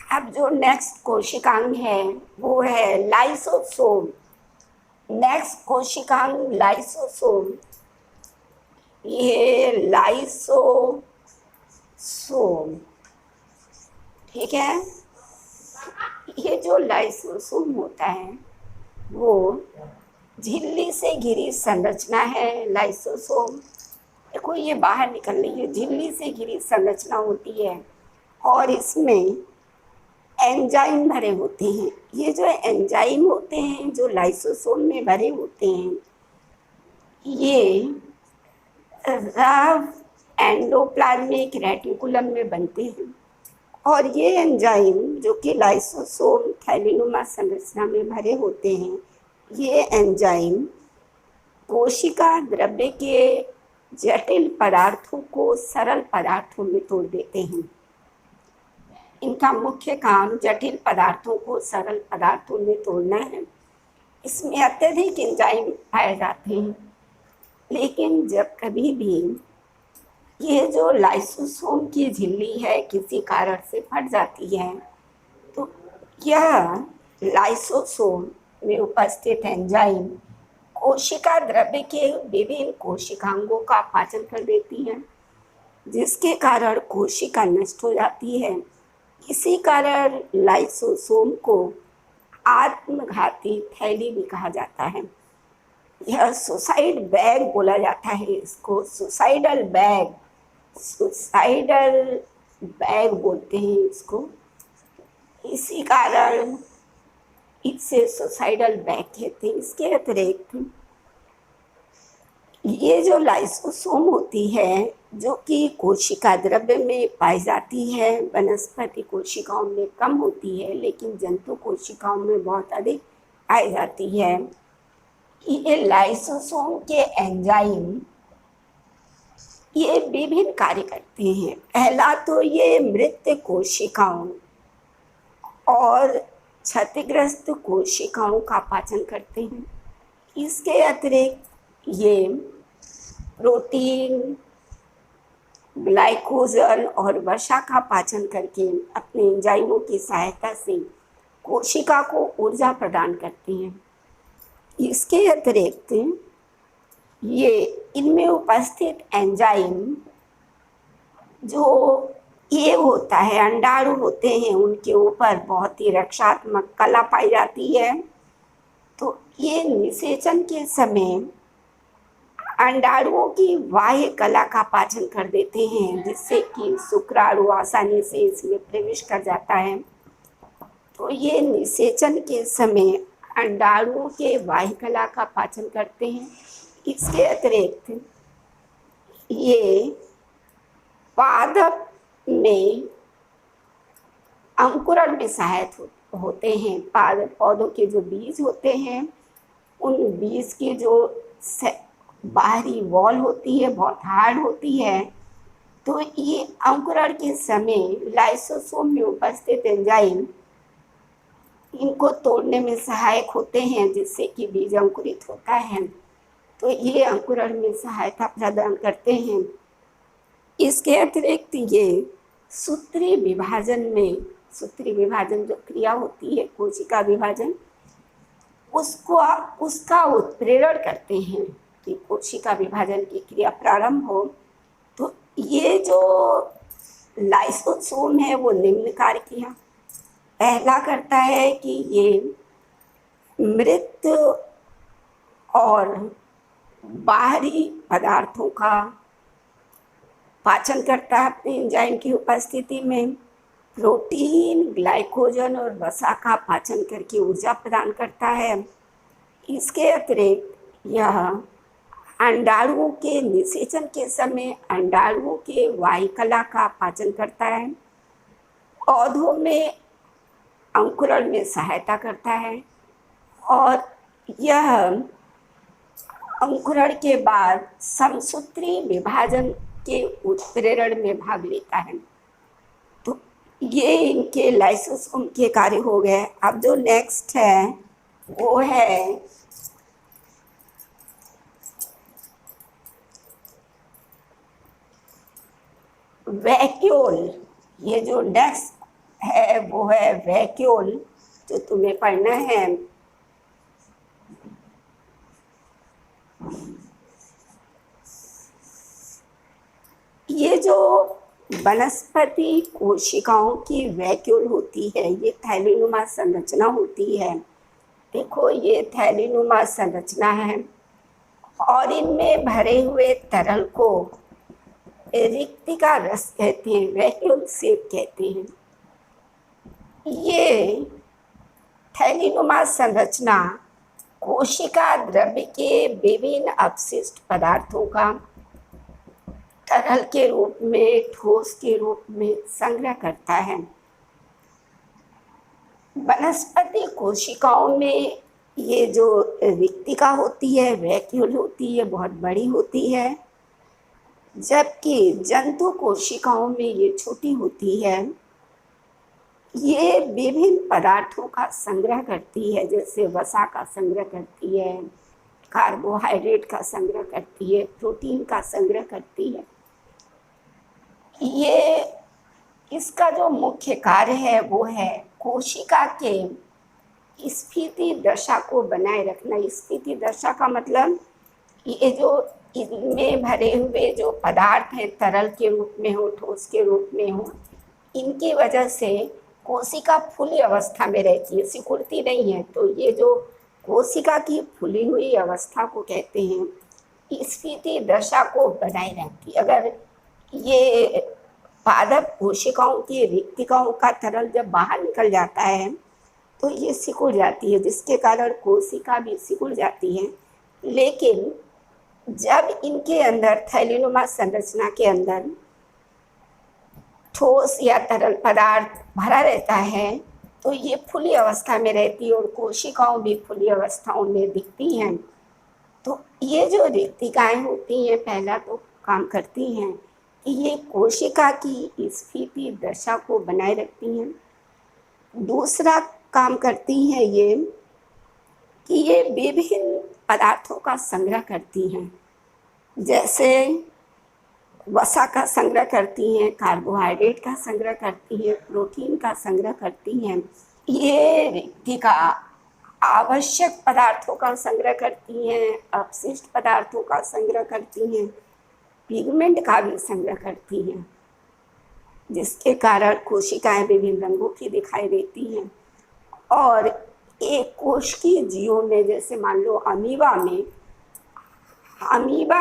अब जो नेक्स्ट कोशिकांग है वो है लाइसोसोम। नेक्स्ट कोशिकांग लाइसोसोम। ये लाइसोसोम, ठीक है। ये जो लाइसोसोम होता है वो झिल्ली से घिरी संरचना है। लाइसोसोम देखो ये बाहर निकल रही है, झिल्ली से घिरी संरचना होती है और इसमें एंजाइम भरे होते हैं। ये जो एंजाइम होते हैं जो लाइसोसोम में भरे होते हैं, ये रफ एंडोप्लाज्मिक रेटिकुलम में बनते हैं और ये एंजाइम जो कि लाइसोसोम थैलीनुमा संरचना में भरे होते हैं, ये एंजाइम कोशिका द्रव्य के जटिल पदार्थों को सरल पदार्थों में तोड़ देते हैं। इनका मुख्य काम जटिल पदार्थों को सरल पदार्थों में तोड़ना है। इसमें अत्यधिक एंजाइम पाए जाते हैं, लेकिन जब कभी भी ये जो लाइसोसोम की झिल्ली है किसी कारण से फट जाती है, तो यह लाइसोसोम में उपस्थित एंजाइम कोशिका द्रव्य के विभिन्न कोशिकांगों का पाचन कर देती है, जिसके कारण कोशिका नष्ट हो जाती है। इसी कारण लाइसोसोम को आत्मघाती थैली भी कहा जाता है। यह सुसाइड बैग बोला जाता है, इसको सुसाइडल बैग, सुसाइडल बैग बोलते हैं इसको। इसी कारण इसे सुसाइडल बैग कहते हैं। इसके अतिरिक्त ये जो लाइसोसोम होती है जो कि कोशिका द्रव्य में पाई जाती है, वनस्पति कोशिकाओं में कम होती है लेकिन जंतु कोशिकाओं में बहुत अधिक पाई जाती है। ये लाइसोसोम के एंजाइम ये विभिन्न कार्य करते हैं। पहला तो ये मृत कोशिकाओं और क्षतिग्रस्त कोशिकाओं का पाचन करते हैं। इसके अतिरिक्त ये प्रोटीन, ग्लाइकोजन और वसा का पाचन करके अपने एंजाइमों की सहायता से कोशिका को ऊर्जा प्रदान करते हैं। इसके अतिरिक्त ये इनमें उपस्थित एंजाइम जो ये होता है अंडाणु होते हैं, उनके ऊपर बहुत ही रक्षात्मक कला पाई जाती है। तो ये निषेचन के समय अंडाणुओं की बाह्य कला का पाचन कर देते हैं, जिससे कि शुक्राणु आसानी से इसमें प्रवेश कर जाता है। तो ये निषेचन के समय अंडाणुओं के बाह्य कला का पाचन करते हैं। इसके अतिरिक्त ये पादप में अंकुरण में सहायक होते हैं। पादप पौधों के जो बीज होते हैं, उन बीज की जो बाहरी वॉल होती है बहुत हार्ड होती है, तो ये अंकुरण के समय लाइसोसोम में उपस्थित एंजाइम इनको तोड़ने में सहायक होते हैं, जिससे कि बीज अंकुरित होता है। तो ये अंकुरण में सहायता प्रदान करते हैं। इसके अतिरिक्त ये सूत्री विभाजन जो क्रिया होती है कोशिका विभाजन, उसका उत्प्रेरण करते हैं कि कोशिका विभाजन की क्रिया प्रारंभ हो। तो ये जो लाइसोसोम है वो निम्न कार्य किया। पहला करता है कि ये मृत और बाहरी पदार्थों का पाचन करता है अपने एंजाइम की उपस्थिति में। प्रोटीन, ग्लाइकोजन और वसा का पाचन करके ऊर्जा प्रदान करता है। इसके अतिरिक्त यह अंडाणुओं के निषेचन के समय अंडाणुओं के वाहिकला का पाचन करता है। पौधों में अंकुरण में सहायता करता है और यह अंकुरण के बाद समसूत्री विभाजन के उत्प्रेरण में भाग लेता है। तो ये इनके लाइसोसोम के कार्य हो गए। अब जो नेक्स्ट है वो है वैक्यूल। ये जो नेक्स्ट है वो है वैक्यूल, जो तुम्हें पढ़ना है। ये जो वनस्पति कोशिकाओं की वैक्यूल होती है, ये थैलीनुमा संरचना होती है। देखो ये थैलीनुमा संरचना है और इनमें भरे हुए तरल को रिक्तिका रस कहते हैं, वैक्यूल सेप कहते हैं। ये थैलीनुमा संरचना कोशिका द्रव्य के विभिन्न अपशिष्ट पदार्थों का तरल के रूप में, ठोस के रूप में संग्रह करता है। वनस्पति कोशिकाओं में ये जो रिक्तिका होती है, वैक्यूल होती है, बहुत बड़ी होती है, जबकि जंतु कोशिकाओं में ये छोटी होती है। ये विभिन्न पदार्थों का संग्रह करती है, जैसे वसा का संग्रह करती है, कार्बोहाइड्रेट का संग्रह करती है, प्रोटीन का संग्रह करती है। ये इसका जो मुख्य कार्य है वो है कोशिका के स्फीति दशा को बनाए रखना। स्फीति दशा का मतलब ये जो इनमें भरे हुए जो पदार्थ हैं, तरल के रूप में हो, ठोस के रूप में हो, इनकी वजह से कोशिका फूली अवस्था में रहती है, सिकुड़ती नहीं है। तो ये जो कोशिका की फूली हुई अवस्था को कहते हैं स्फीति दशा को बनाए रखती। अगर ये पादप कोशिकाओं की रिक्तिकाओं का तरल जब बाहर निकल जाता है तो ये सिकुड़ जाती है, जिसके कारण कोशिका भी सिकुड़ जाती है। लेकिन जब इनके अंदर थैलीनुमा संरचना के अंदर ठोस या तरल पदार्थ भरा रहता है तो ये खुली अवस्था में रहती है और कोशिकाओं भी खुली अवस्थाओं में दिखती हैं। तो ये जो रिक्तिकाएं होती हैं, पहला तो काम करती हैं कि ये कोशिका की स्फीति दशा को बनाए रखती हैं। दूसरा काम करती हैं ये कि ये विभिन्न पदार्थों का संग्रह करती हैं, जैसे वसा का संग्रह करती हैं, कार्बोहाइड्रेट का संग्रह करती हैं, प्रोटीन का संग्रह करती हैं। ये रिक्तिका आवश्यक पदार्थों का संग्रह करती हैं, अपशिष्ट पदार्थों का संग्रह करती हैं, पिगमेंट का भी संग्रह करती हैं, जिसके कारण कोशिकाएं विभिन्न रंगों की दिखाई देती हैं। और एक कोशिकीय जीवों में, जैसे मान लो अमीबा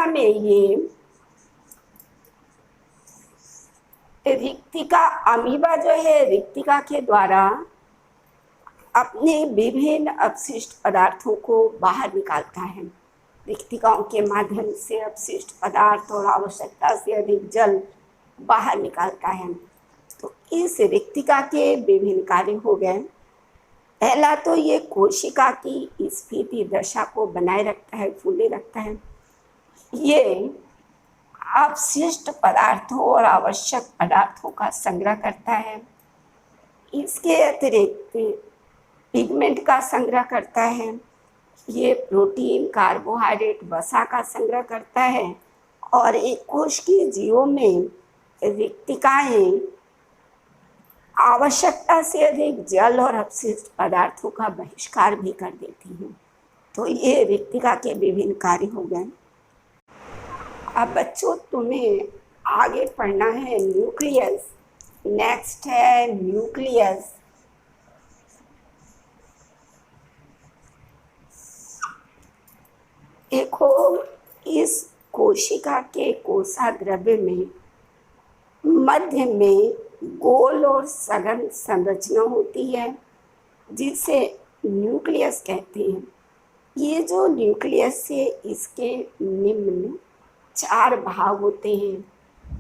में ये रिक्तिका, अमीबा जो है रिक्तिका के द्वारा अपने विभिन्न अपशिष्ट पदार्थों को बाहर निकालता है। रिक्तिकाओं के माध्यम से अपशिष्ट पदार्थ और आवश्यकता से अधिक जल बाहर निकालता है। तो इस रिक्तिका के विभिन्न कार्य हो गए। पहला तो ये कोशिका की स्फीति दशा को बनाए रखता है, फूले रखता है। ये अपशिष्ट पदार्थों और आवश्यक पदार्थों का संग्रह करता है। इसके अतिरिक्त पिगमेंट का संग्रह करता है। ये प्रोटीन, कार्बोहाइड्रेट, वसा का संग्रह करता है। और एक कोशिकीय जीवों में रिक्तिकाएं आवश्यकता से अधिक जल और अपशिष्ट पदार्थों का बहिष्कार भी कर देती हैं। तो ये रिक्तिका के विभिन्न कार्य हो गए। अब बच्चों तुम्हें आगे पढ़ना है न्यूक्लियस। नेक्स्ट है न्यूक्लियस। देखो इस कोशिका के कोशा द्रव्य में मध्य में गोल और सघन संरचना होती है, जिसे न्यूक्लियस कहते हैं। ये जो न्यूक्लियस है, इसके निम्न 4 भाग होते हैं।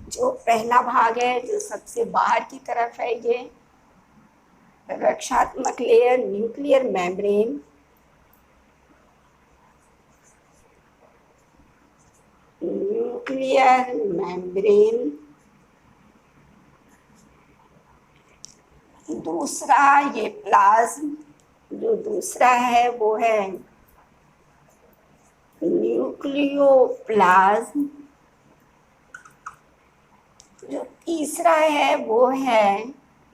जो पहला भाग है, जो सबसे बाहर की तरफ है, ये रक्षात्मक layer, nuclear membrane. Nuclear membrane. दूसरा ये प्लाज्म, जो दूसरा है वो है न्यूक्लियोप्लाज्म। जो तीसरा है वो है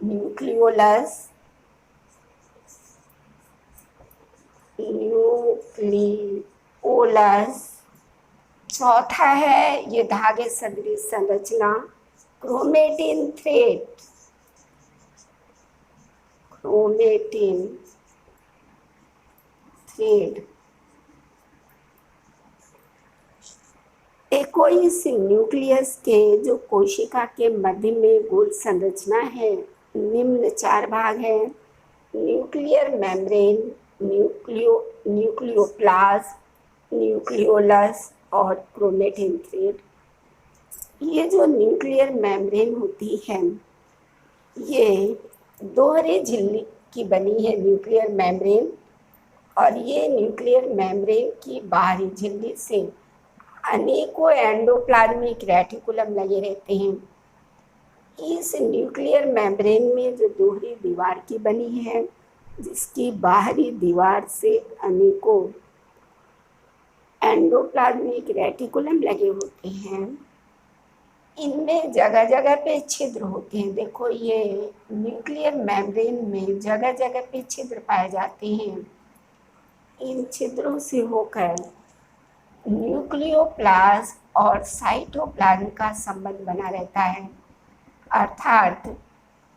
न्यूक्लियोलस, न्यूक्लियोलस। चौथा है ये धागे सदृश संरचना क्रोमेटिन थ्रेड, क्रोमेटिन थ्रेड। इस न्यूक्लियस के जो कोशिका के मध्य में गोल संरचना है, निम्न 4 भाग है: न्यूक्लियर मेम्ब्रेन, न्यूक्लियोप्लाज्म, न्यूक्लियोलस और क्रोमेटिन थ्रेड। ये जो न्यूक्लियर मेम्ब्रेन होती है, ये दोहरे झिल्ली की बनी है न्यूक्लियर मेम्ब्रेन, और ये न्यूक्लियर मेम्ब्रेन की बाहरी झिल्ली से अनेकों एंडोप्लाज्मिक रेटिकुलम लगे रहते हैं। इस न्यूक्लियर मेम्ब्रेन में जो दोहरी दीवार की बनी है, जिसकी बाहरी दीवार से अनेकों एंडोप्लाज्मिक रेटिकुलम लगे होते हैं, इनमें जगह जगह पे छिद्र होते हैं। देखो ये न्यूक्लियर मेम्ब्रेन में जगह जगह पे छिद्र पाए जाते हैं। इन छिद्रों से होकर न्यूक्लियोप्लाज्म और साइटोप्लाज्म का संबंध बना रहता है, अर्थात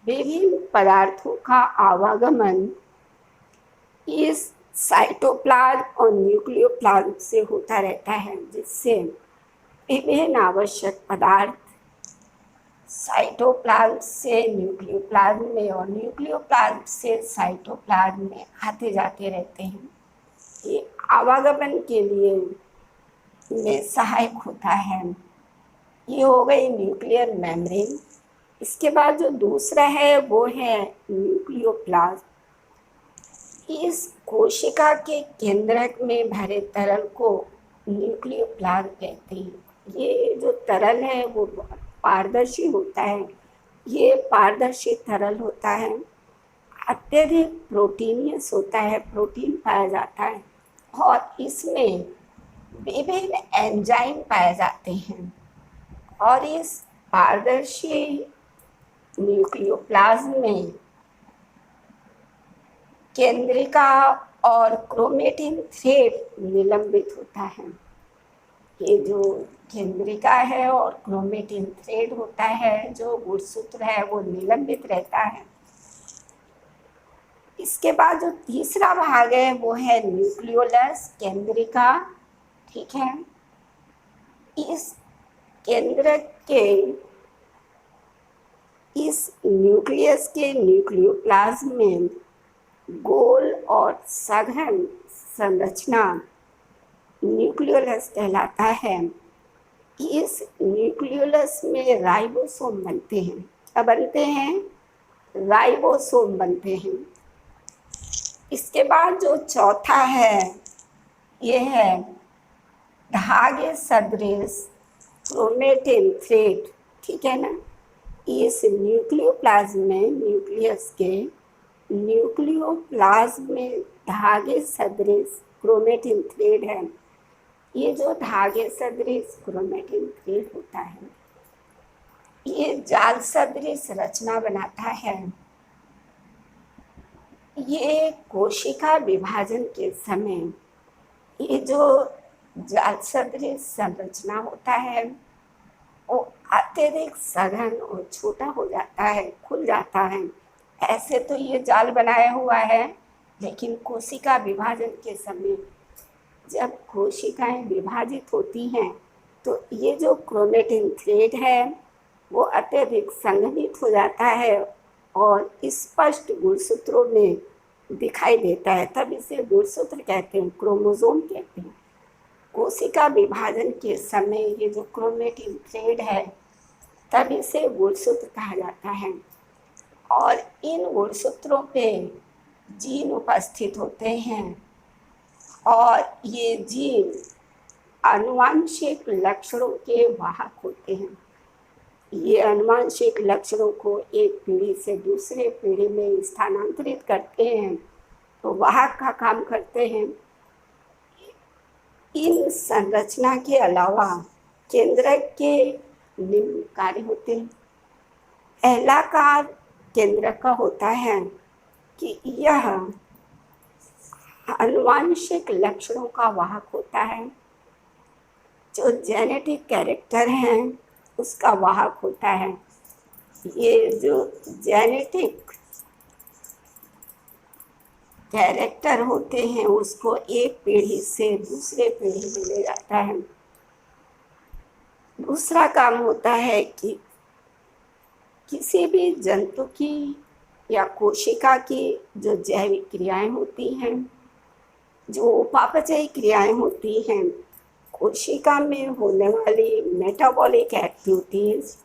विभिन्न पदार्थों का आवागमन इस साइटोप्लाज्म और न्यूक्लियोप्लाज्म से होता रहता है, जिससे विभिन्न आवश्यक पदार्थ साइटोप्लाज्म से न्यूक्लियोप्लाज्म में और न्यूक्लियोप्लाज्म से साइटोप्लाज्म में आते जाते रहते हैं। ये आवागमन के लिए में सहायक होता है। ये हो गई न्यूक्लियर मेम्ब्रेन। इसके बाद जो दूसरा है वो है न्यूक्लियोप्लाज्म। इस कोशिका के केंद्रक में भरे तरल को न्यूक्लियोप्लाज्म कहते हैं। ये जो तरल है वो पारदर्शी होता है। ये पारदर्शी तरल होता है, अत्यधिक प्रोटीनियस होता है, प्रोटीन पाया जाता है, और इसमें विभिन्न एंजाइम पाए जाते हैं। और इस पारदर्शी न्यूक्लियोप्लाज्म में केंद्रिका और क्रोमेटिन थ्रेड निलंबित होता है। ये जो केंद्रिका है और क्रोमेटिन थ्रेड होता है, जो गुणसूत्र है, वो निलंबित रहता है। इसके बाद जो तीसरा भाग है वो है न्यूक्लियोलस, केंद्रिका। ठीक है, इस केंद्रक के इस न्यूक्लियस के न्यूक्लियोप्लाज्म में गोल और सघन संरचना न्यूक्लियोलस कहलाता है। इस न्यूक्लियोलस में राइबोसोम बनते हैं। क्या बनते हैं? राइबोसोम बनते हैं। इसके बाद जो चौथा है ये है धागे सदृश क्रोमेटिन थ्रेड। ठीक है ना, इस न्यूक्लियोप्लाज्म में न्यूक्लियस के न्यूक्लियोप्लाज्म में धागे सदृश क्रोमेटिन थ्रेड है। ये जो धागे सदृश क्रोमेटिन थ्रेड होता है, ये जाल सदृश रचना बनाता है। ये कोशिका विभाजन के समय ये जो जाल सदृश संरचना होता है वो अत्यधिक सघन और छोटा हो जाता है, खुल जाता है। ऐसे तो ये जाल बनाया हुआ है, लेकिन कोशिका विभाजन के समय जब कोशिकाएं विभाजित होती हैं तो ये जो क्रोमेटिन थ्रेड है वो अत्यधिक संघनित हो जाता है और स्पष्ट गुणसूत्रों में दिखाई देता है। तब इसे गुणसूत्र कहते हैं, क्रोमोसोम कहते हैं। कोशिका विभाजन के समय ये जो क्रोमेटिन थ्रेड है तब इसे गुणसूत्र कहा जाता है, और इन गुणसूत्रों पे जीन उपस्थित होते हैं, और ये जीन आनुवांशिक लक्षणों के वाहक होते हैं। ये आनुवांशिक लक्षणों को एक पीढ़ी से दूसरे पीढ़ी में स्थानांतरित करते हैं, तो वाहक का काम करते हैं। इन संरचना के अलावा केंद्रक के निम्न कार्य होते हैं। पहला कार्य केंद्रक का होता है कि यह आनुवांशिक लक्षणों का वाहक होता है। जो जेनेटिक कैरेक्टर हैं उसका वाहक होता है। ये जो जेनेटिक कैरेक्टर होते हैं उसको एक पीढ़ी से दूसरे पीढ़ी में ले जाता है। दूसरा काम होता है कि किसी भी जंतु की या कोशिका की जो जैविक क्रियाएं होती हैं, जो उपापचयी क्रियाएं होती हैं, कोशिका में होने वाली मेटाबॉलिक एक्टिविटीज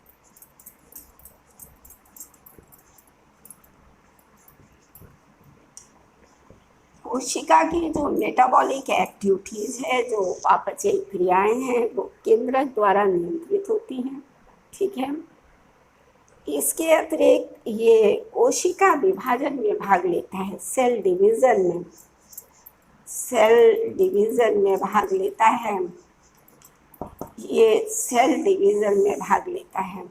कोशिका की जो मेटाबॉलिक एक्टिविटीज है, जो उपापचयी क्रियाएं हैं, वो केंद्रक द्वारा नियंत्रित होती हैं। ठीक है। इसके अतिरिक्त ये कोशिका विभाजन में भाग लेता है, सेल डिवीजन में भाग लेता है। ये सेल डिवीजन में भाग लेता है।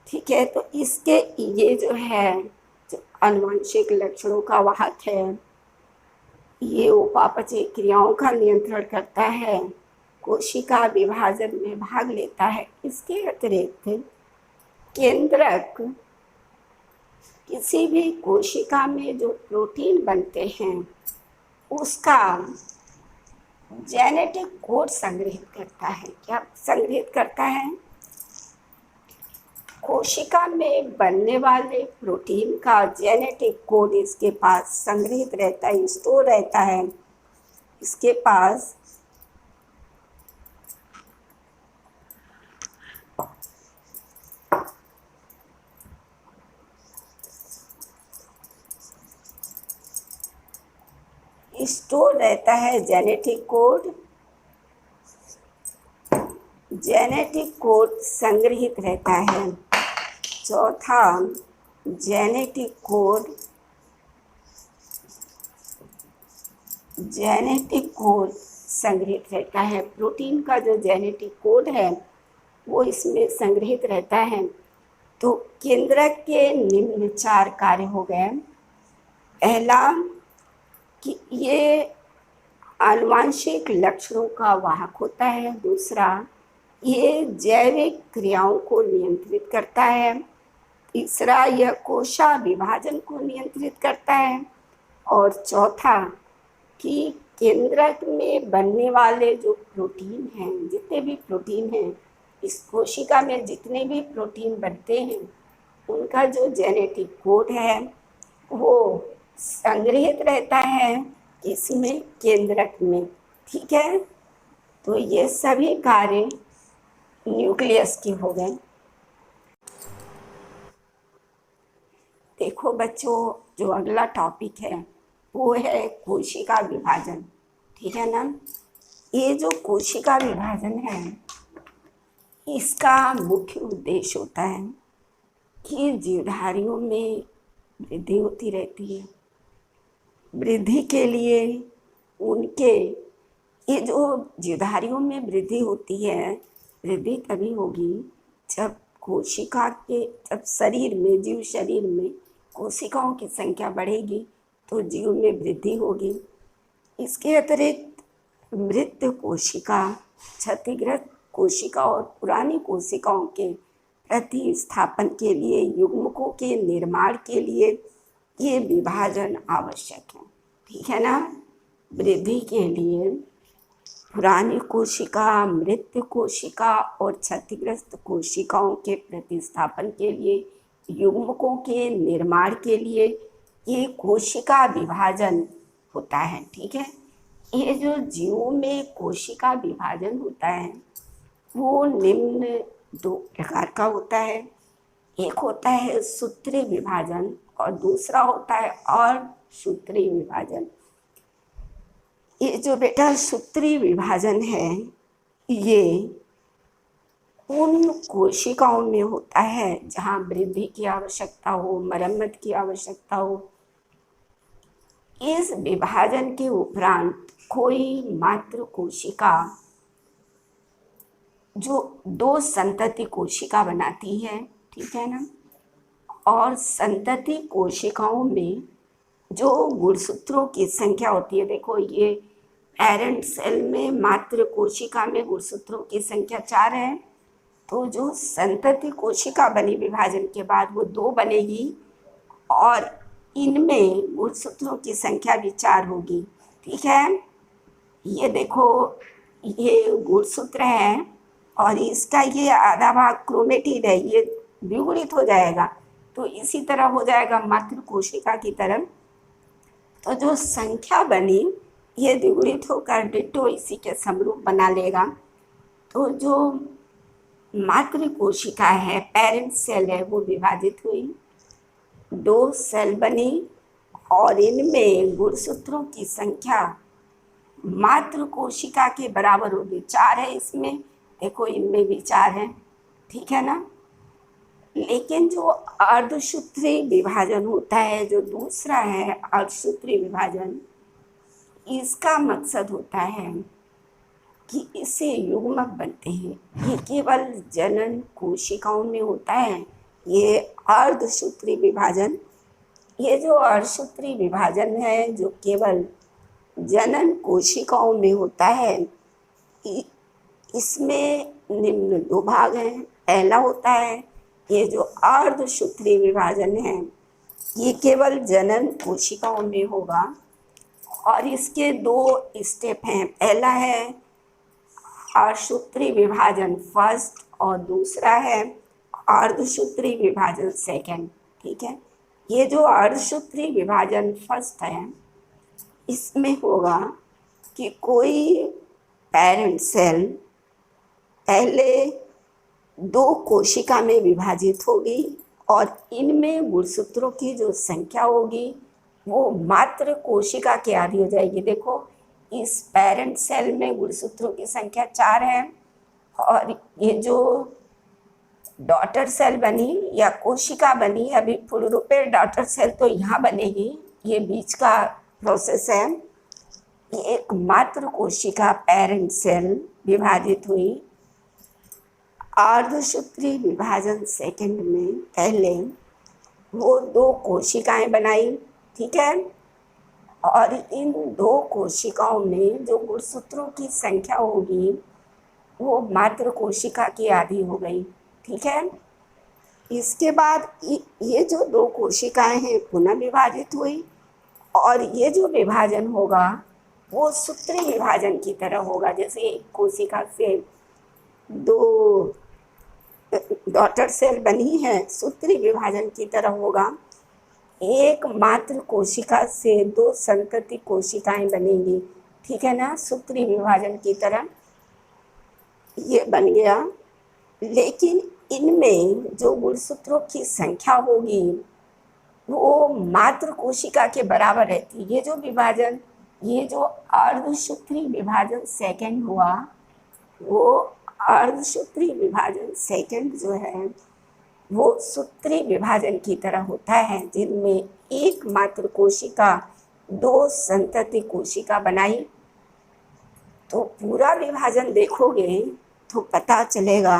ठीक है। तो इसके ये जो है, जो आनुवंशिक लक्षणों का वाहक है, ये उपापचयी क्रियाओं का नियंत्रण करता है, कोशिका विभाजन में भाग लेता है। इसके अतिरिक्त केंद्रक किसी भी कोशिका में जो प्रोटीन बनते हैं उसका जेनेटिक कोड संग्रहित करता है। क्या संग्रहित करता है? कोशिका में बनने वाले प्रोटीन का जेनेटिक कोड इसके पास संग्रहित रहता है, स्टोर रहता है इसके पास। स्टोर रहता है जेनेटिक कोड संग्रहित रहता है। चौथा, जेनेटिक कोड संग्रहित रहता है। प्रोटीन का जो जेनेटिक कोड है वो इसमें संग्रहित रहता है। तो केंद्रक के निम्न 4 कार्य हो गए। पहला कि ये आनुवांशिक लक्षणों का वाहक होता है। दूसरा, ये जैविक क्रियाओं को नियंत्रित करता है। तीसरा, यह कोशिका विभाजन को नियंत्रित करता है। और चौथा, कि केंद्रक में बनने वाले जो प्रोटीन हैं, जितने भी प्रोटीन हैं, इस कोशिका में जितने भी प्रोटीन बनते हैं उनका जो जेनेटिक कोड है वो संग्रहित रहता है इसमें, केंद्रक में। ठीक है। तो ये सभी कार्य न्यूक्लियस के हो गए। देखो बच्चों, जो अगला टॉपिक है वो है कोशिका विभाजन। ठीक है ना। ये जो कोशिका विभाजन है इसका मुख्य उद्देश्य होता है कि जीवधारियों में वृद्धि होती रहती है। वृद्धि के लिए उनके ये जो जीवधारियों में वृद्धि होती है, वृद्धि तभी होगी जब जीव शरीर में कोशिकाओं की संख्या बढ़ेगी तो जीव में वृद्धि होगी। इसके अतिरिक्त मृत कोशिका, क्षतिग्रस्त कोशिका और पुरानी कोशिकाओं के प्रतिस्थापन के लिए, युग्मकों के निर्माण के लिए ये विभाजन आवश्यक है। ठीक है ना। वृद्धि के लिए पुरानी कोशिका, मृत कोशिका और क्षतिग्रस्त कोशिकाओं के प्रतिस्थापन के लिए, युग्मकों के निर्माण के लिए ये कोशिका विभाजन होता है। ठीक है। ये जो जीवों में कोशिका विभाजन होता है वो निम्न 2 प्रकार का होता है। एक होता है सूत्रीय विभाजन और दूसरा होता है असूत्रीय विभाजन। ये जो बेटा सूत्रीय विभाजन है ये उन कोशिकाओं में होता है जहाँ वृद्धि की आवश्यकता हो, मरम्मत की आवश्यकता हो। इस विभाजन के उपरांत कोई मात्र कोशिका जो 2 संतति कोशिका बनाती है, ठीक है ना, और संतति कोशिकाओं में जो गुणसूत्रों की संख्या होती है, देखो ये पेरेंट सेल में मात्र कोशिका में गुणसूत्रों की संख्या 4 है, तो जो संतति कोशिका बनी विभाजन के बाद वो 2 बनेगी और इनमें गुणसूत्रों की संख्या भी 4 होगी। ठीक है, ये देखो ये गुणसूत्र है और इसका ये आधा भाग क्रोमेटिड है, ये द्विगुणित हो जाएगा, तो इसी तरह हो जाएगा मात्र कोशिका की तरह। तो जो संख्या बनी ये द्विगुणित होकर डिट्टो इसी के समरूप बना लेगा। तो जो मात्र कोशिका है, पेरेंट सेल है, वो विभाजित हुई, 2 सेल बनी और इनमें गुणसूत्रों की संख्या मात्र कोशिका के बराबर होगी। 4 है इसमें, देखो इनमें भी 4 है, ठीक है ना। लेकिन जो अर्धसूत्री विभाजन होता है, जो दूसरा है अर्धसूत्री विभाजन, इसका मकसद होता है कि इससे युग्मक बनते हैं। ये केवल जनन कोशिकाओं में होता है, ये अर्धसूत्री विभाजन। ये जो अर्धसूत्री विभाजन है जो केवल जनन कोशिकाओं में होता है, इसमें निम्न 2 भाग हैं। पहला होता है ये जो अर्धसूत्री विभाजन है, ये केवल जनन कोशिकाओं में होगा और इसके 2 स्टेप हैं। पहला है अर्धसूत्री विभाजन फर्स्ट और दूसरा है अर्धसूत्री विभाजन सेकंड। ठीक है, ये जो अर्धसूत्री विभाजन फर्स्ट है, इसमें होगा कि कोई पेरेंट सेल पहले 2 कोशिका में विभाजित होगी और इनमें गुणसूत्रों की जो संख्या होगी वो मात्र कोशिका के आधी हो जाएगी। देखो इस पेरेंट सेल में गुणसूत्रों की संख्या 4 है और ये जो डॉटर सेल बनी या कोशिका बनी, अभी पूर्ण रूप में डॉटर सेल तो यहाँ बनेगी, ये बीच का प्रोसेस है। एक मात्र कोशिका पेरेंट सेल विभाजित हुई। अर्धसूत्री विभाजन सेकंड में पहले वो 2 कोशिकाएं बनाई, ठीक है, और इन 2 कोशिकाओं में जो गुणसूत्रों की संख्या होगी वो मात्र कोशिका की आधी हो गई। ठीक है, इसके बाद ये जो 2 कोशिकाएं हैं पुनः विभाजित हुई और ये जो विभाजन होगा वो सूत्री विभाजन की तरह होगा। जैसे एक कोशिका से 2 डॉटर सेल बनी है, सूत्री विभाजन की तरह होगा। एक मात्र कोशिका से 2 संतति कोशिकाएं बनेंगी, ठीक है ना, सूत्री विभाजन की तरह ये बन गया। लेकिन इनमें जो गुणसूत्रों की संख्या होगी वो मात्र कोशिका के बराबर रहती है। ये जो विभाजन, ये जो अर्धसूत्री विभाजन सेकंड हुआ, वो अर्धसूत्री विभाजन सेकंड जो है वो सूत्री विभाजन की तरह होता है, जिनमें एक मात्र कोशिका 2 संतति कोशिका बनाई। तो पूरा विभाजन देखोगे तो पता चलेगा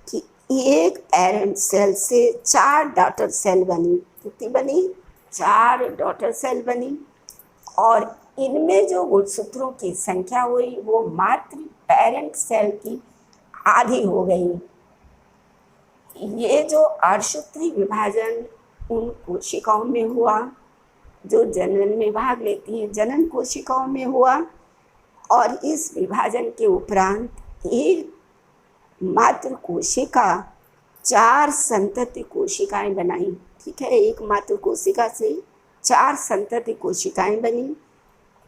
कि एक पेरेंट सेल से 4 डॉटर सेल बनी। कितनी बनी? 4 डॉटर सेल बनी और इनमें जो गुणसूत्रों की संख्या हुई वो मात्र पेरेंट सेल की आधी हो गई। ये जो अर्धसूत्री विभाजन उन कोशिकाओं में हुआ जो जनन में भाग लेती है, जनन कोशिकाओं में हुआ और इस विभाजन के उपरांत एक मात्र कोशिका 4 संतति कोशिकाएं बनाई। ठीक है, एक मात्र कोशिका से 4 संतति कोशिकाएं बनी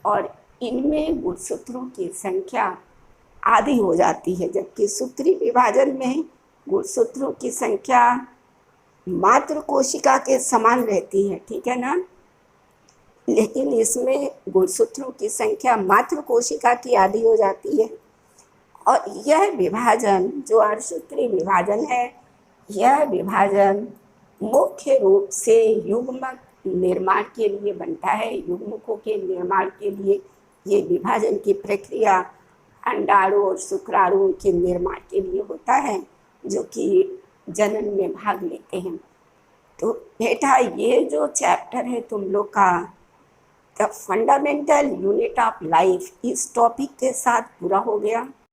और इनमें गुणसूत्रों की संख्या आधी हो जाती है, जबकि सूत्री विभाजन में गुणसूत्रों की संख्या मात्र कोशिका के समान रहती है, ठीक है ना। लेकिन इसमें गुणसूत्रों की संख्या मात्र कोशिका की आधी हो जाती है। और यह विभाजन जो अर्धसूत्री विभाजन है, यह विभाजन मुख्य रूप से युग्मक निर्माण के लिए बनता है। युग्मकों के निर्माण के लिए ये विभाजन की प्रक्रिया अंडाणु और शुक्राणुओं के निर्माण के लिए होता है, जो कि जनन में भाग लेते हैं। तो बेटा ये जो चैप्टर है तुम लोग का the fundamental unit of life इस टॉपिक के साथ पूरा हो गया।